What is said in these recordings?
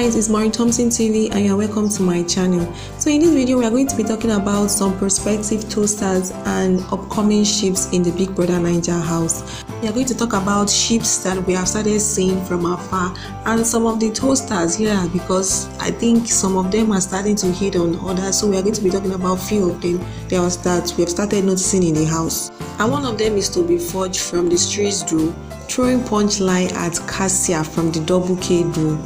guys, it's Maureen Thompson TV and you're welcome to my channel. So in this video we are going to be talking about some prospective toasters and upcoming ships in the Bigbrother Naija house. We are going to talk about ships that we have started seeing from afar and some of the toasters here, because I think some of them are starting to hit on others. So we are going to be talking about few of them that we have started noticing in the house. And one of them is Toby from the Streets Duo, throwing punchline at Cassia from the Double K duo.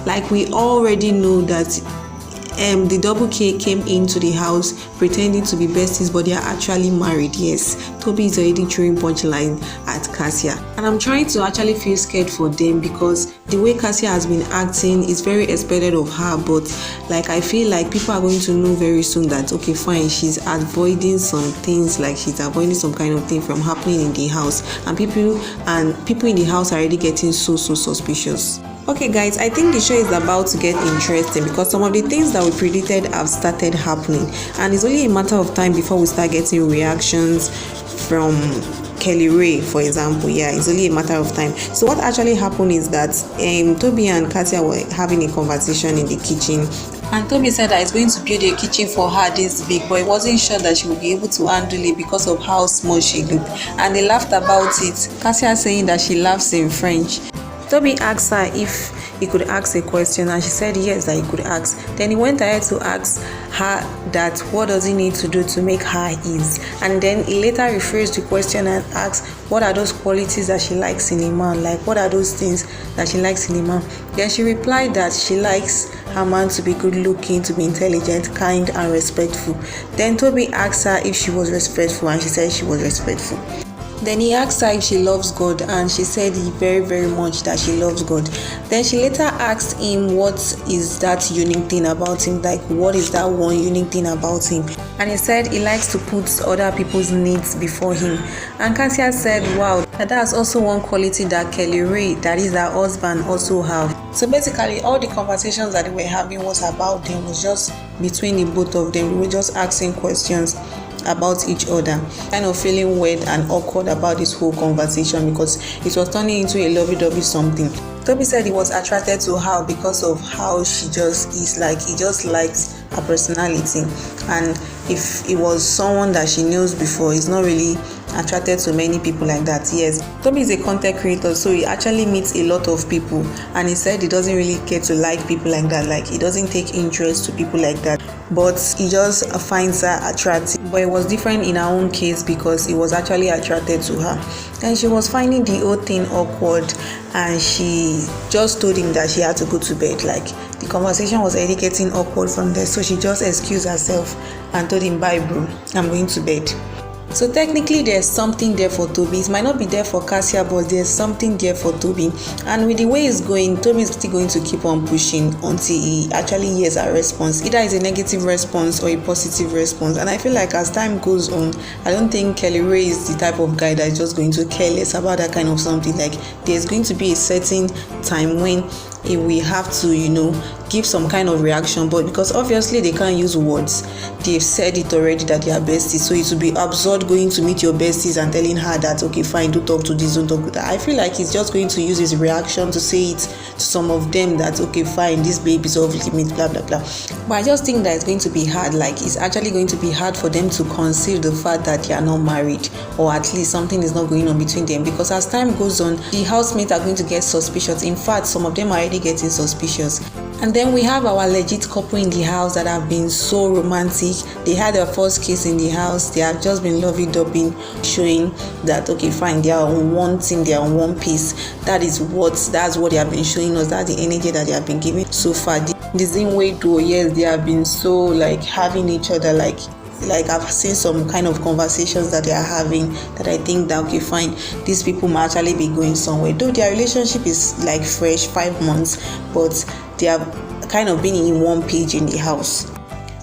Like we already know that the Double K came into the house pretending to be besties, but they are actually married. Yes, Toby is already throwing punchline at Cassia, and I'm trying to actually feel scared for them because the way Cassia has been acting is very expected of her. But like I feel like people are going to know very soon that okay, fine, she's avoiding some things, like she's avoiding some kind of thing from happening in the house, and people in the house are already getting so suspicious. Okay guys, I think the show is about to get interesting because some of the things that we predicted have started happening, and it's only a matter of time before we start getting reactions from Kellyrae, for example. Yeah, it's only a matter of time. So what actually happened is that Toby and Katia were having a conversation in the kitchen, and Toby said that he's going to build a kitchen for her this big, but he wasn't sure that she would be able to handle it because of how small she looked, and they laughed about it. Katia saying that she laughs in French. Toby asked her if he could ask a question, and she said yes, that he could ask. Then he went ahead to ask her that what does he need to do to make her his, and then he later rephrased the question and asked what are those qualities that she likes in a man, like what are those things that she likes in a man. Then she replied that she likes her man to be good looking, to be intelligent, kind and respectful. Then Toby asked her if she was respectful, and she said she was respectful. Then he asked her if she loves God, and she said very much that she loves God. Then she later asked him what is that unique thing about him, like what is that one unique thing about him, and he said he likes to put other people's needs before him. And Cassia said wow, that's also one quality that Kellyrae, that is her husband, also have. So basically all the conversations that they were having was about them, was just between the both of them. They were just asking questions about each other, kind of feeling weird and awkward about this whole conversation because it was turning into a lovey-dovey something. Toby said he was attracted to her because of how she just is, like he just likes her personality, and if it was someone that she knows before, he's not really attracted to many people like that. Yes, Toby is a content creator, so he actually meets a lot of people, and he said he doesn't really get to like people like that, like he doesn't take interest to people like that, but he just finds her attractive. But it was different in her own case because he was actually attracted to her, and she was finding the whole thing awkward, and she just told him that she had to go to bed. Like the conversation was already getting awkward from there, so she just excused herself and told him, bye bro, I'm going to bed. So technically there's something there for Toby. It might not be there for Cassia, but there's something there for Toby. And with the way it's going, Toby is still going to keep on pushing until he actually hears a response. Either it's a negative response or a positive response. And I feel like as time goes on, I don't think Kellyrae is the type of guy that is just going to care less about that kind of something. Like there's going to be a certain time when we have to, give some kind of reaction, but because obviously they can't use words, they've said it already that they are besties, so it would be absurd going to meet your besties and telling her that okay fine, don't talk to this, don't talk to that. I feel like he's just going to use his reaction to say it to some of them that okay fine, this baby is off limits, blah blah blah. But I just think that it's going to be hard, like it's actually going to be hard for them to conceal the fact that they are not married, or at least something is not going on between them, because as time goes on the housemates are going to get suspicious. In fact, some of them are already getting suspicious. And then we have our legit couple in the house that have been so romantic. They had their first kiss in the house. They have just been lovey-dovey, showing that okay fine, they are on one team, they are on one piece. That's what they have been showing us. That's the energy that they have been giving so far. The Zinway duo, yes, they have been so like having each other, like I've seen some kind of conversations that they are having that I think that okay fine, these people might actually be going somewhere. Though their relationship is like fresh, 5 months, but they have kind of been in one page in the house.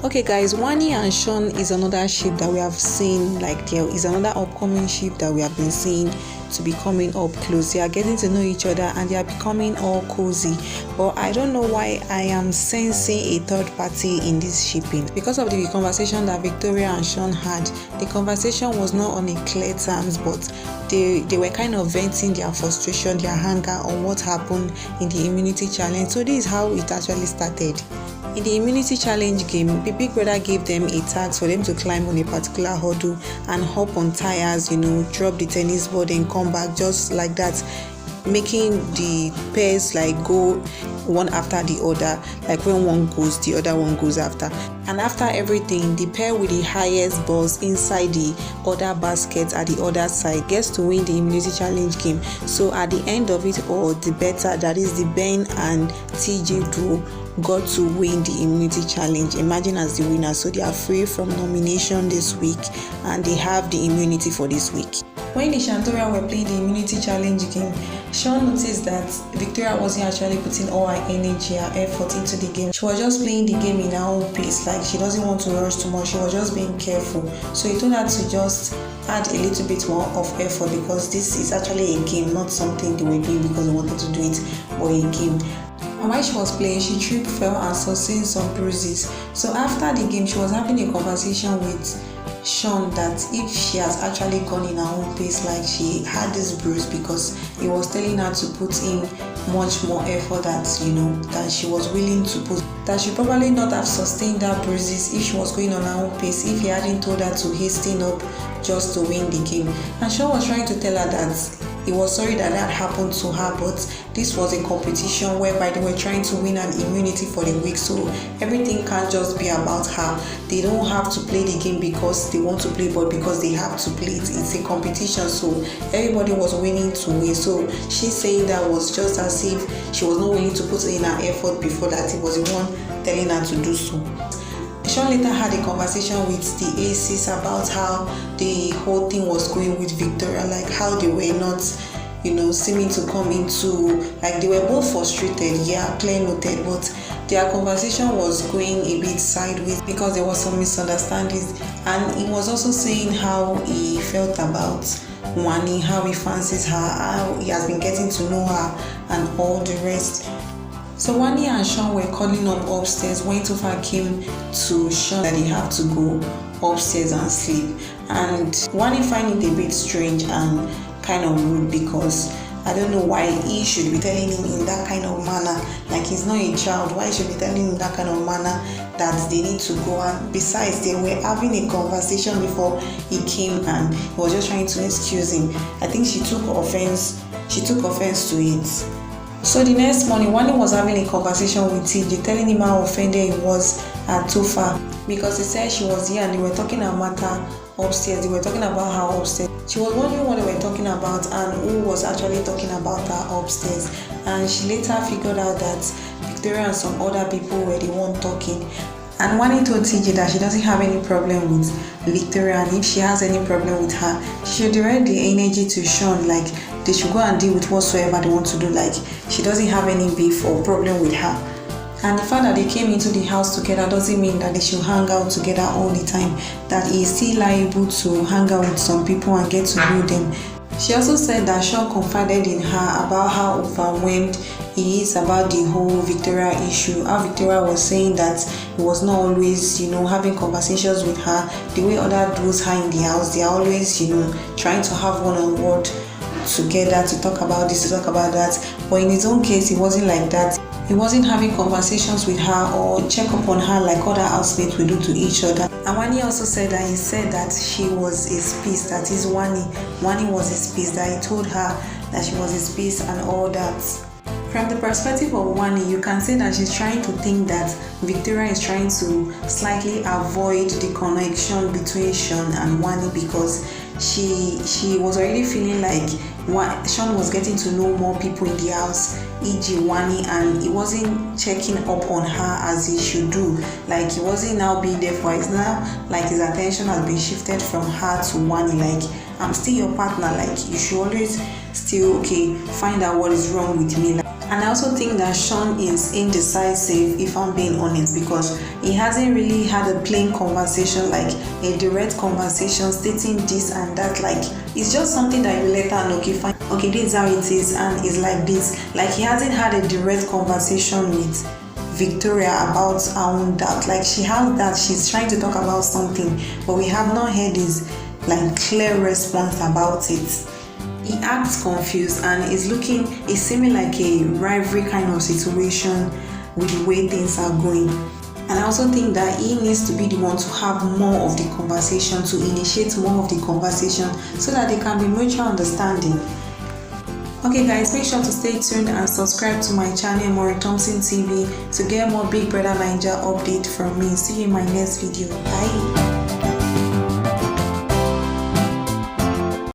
Okay guys, Wanni and Shaun is another ship that we have seen, like there is another upcoming ship that we have been seeing to be coming up close. They are getting to know each other and they are becoming all cozy. But I don't know why I am sensing a third party in this shipping. Because of the conversation that Victoria and Shaun had, the conversation was not on a clear terms, but they were kind of venting their frustration, their anger on what happened in the immunity challenge. So this is how it actually started. In the immunity challenge game, the Big Brother gave them a task for them to climb on a particular hurdle and hop on tires, drop the tennis ball and come back just like that, making the pairs like go one after the other, like when one goes the other one goes after. And after everything, the pair with the highest balls inside the other basket at the other side gets to win the immunity challenge game. So at the end of it all, the better, that is the Ben and TJ duo, got to win the immunity challenge, emerging as the winner. So they are free from nomination this week and they have the immunity for this week. When the Shantoria were playing the immunity challenge game, Shaun noticed that Victoria wasn't actually putting all her energy, her effort into the game. She was just playing the game in her own pace, like she doesn't want to rush too much. She was just being careful. So he told her to just add a little bit more of effort, because this is actually a game, not something they were doing because they wanted to do it, but a game. And while she was playing, she tripped, fell, and sustained some bruises. So after the game, she was having a conversation with Shaun that if she has actually gone in her own pace, like she had this bruise because he was telling her to put in much more effort that she was willing to put, that she probably not have sustained that bruises if she was going on her own pace, if he hadn't told her to hasten up just to win the game. And Shaun was trying to tell her that he was sorry that happened to her, but this was a competition whereby they were trying to win an immunity for the week, so everything can't just be about her. They don't have to play the game because they want to play, but because they have to play it. It's a competition, so everybody was willing to win. So she saying that was just as if she was not willing to put in her effort before that. It was the one telling her to do so. Shaun later had a conversation with the aces about how the whole thing was going with Victoria, like how they were not, seeming to come into, like they were both frustrated, clear noted, but their conversation was going a bit sideways because there was some misunderstandings. And he was also saying how he felt about Wanni, how he fancies her, how he has been getting to know her, and all the rest. So Wanni and Shaun were calling up upstairs when Tofa came to Shaun that he had to go upstairs and sleep. And Wanni find it a bit strange and kind of rude, because I don't know why he should be telling him in that kind of manner. Like he's not a child. Why he should be telling him in that kind of manner that they need to go? And besides, they were having a conversation before he came and he was just trying to excuse him. I think she took offense to it. So the next morning, Wanni was having a conversation with TJ, telling him how offended he was at Tofa, because he said she was here and they were talking about her upstairs. They were talking about her upstairs. She was wondering what they were talking about and who was actually talking about her upstairs. And she later figured out that Victoria and some other people were the one talking. And Wanni told TJ that she doesn't have any problem with Victoria, and if she has any problem with her, she should direct the energy to Shaun, like they should go and deal with whatsoever they want to do. Like she doesn't have any beef or problem with her. And the fact that they came into the house together doesn't mean that they should hang out together all the time, that he is still liable to hang out with some people and get to know them. She also said that Shaun confided in her about how overwhelmed he is about the whole Victoria issue. How Victoria was saying that he was not always, having conversations with her the way other dudes her in the house. They are always, trying to have one-on-one together to talk about this, to talk about that. But in his own case, it wasn't like that. He wasn't having conversations with her or check up on her like other housemates will do to each other. And Wanni also said that he said that she was his piece, that is Wanni. Wanni was his piece, that he told her that she was his piece and all that. From the perspective of Wanni, you can say that she's trying to think that Victoria is trying to slightly avoid the connection between Shaun and Wanni, because she was already feeling like Shaun was getting to know more people in the house, e.g. Wanni, and he wasn't checking up on her as he should do. Like he wasn't now being there for her. It's now like his attention has been shifted from her to Wanni. Like, I'm still your partner, like you should always still find out what is wrong with me. And I also think that Shaun is indecisive, if I'm being honest, because he hasn't really had a plain conversation, like a direct conversation stating this and that, like It's just something that you let her know, okay, fine, okay, this is how it is, and it's like this. Like, he hasn't had a direct conversation with Victoria about her own doubt. Like, she has that, she's trying to talk about something, but we have not heard his like clear response about it. He acts confused and it's seeming like a rivalry kind of situation with the way things are going. And I also think that he needs to be the one to have more of the conversation, to initiate more of the conversation, so that there can be mutual understanding. Okay guys, make sure to stay tuned and subscribe to my channel Mori Thompson TV to get more Big Brother Naija update from me. See you in my next video. Bye.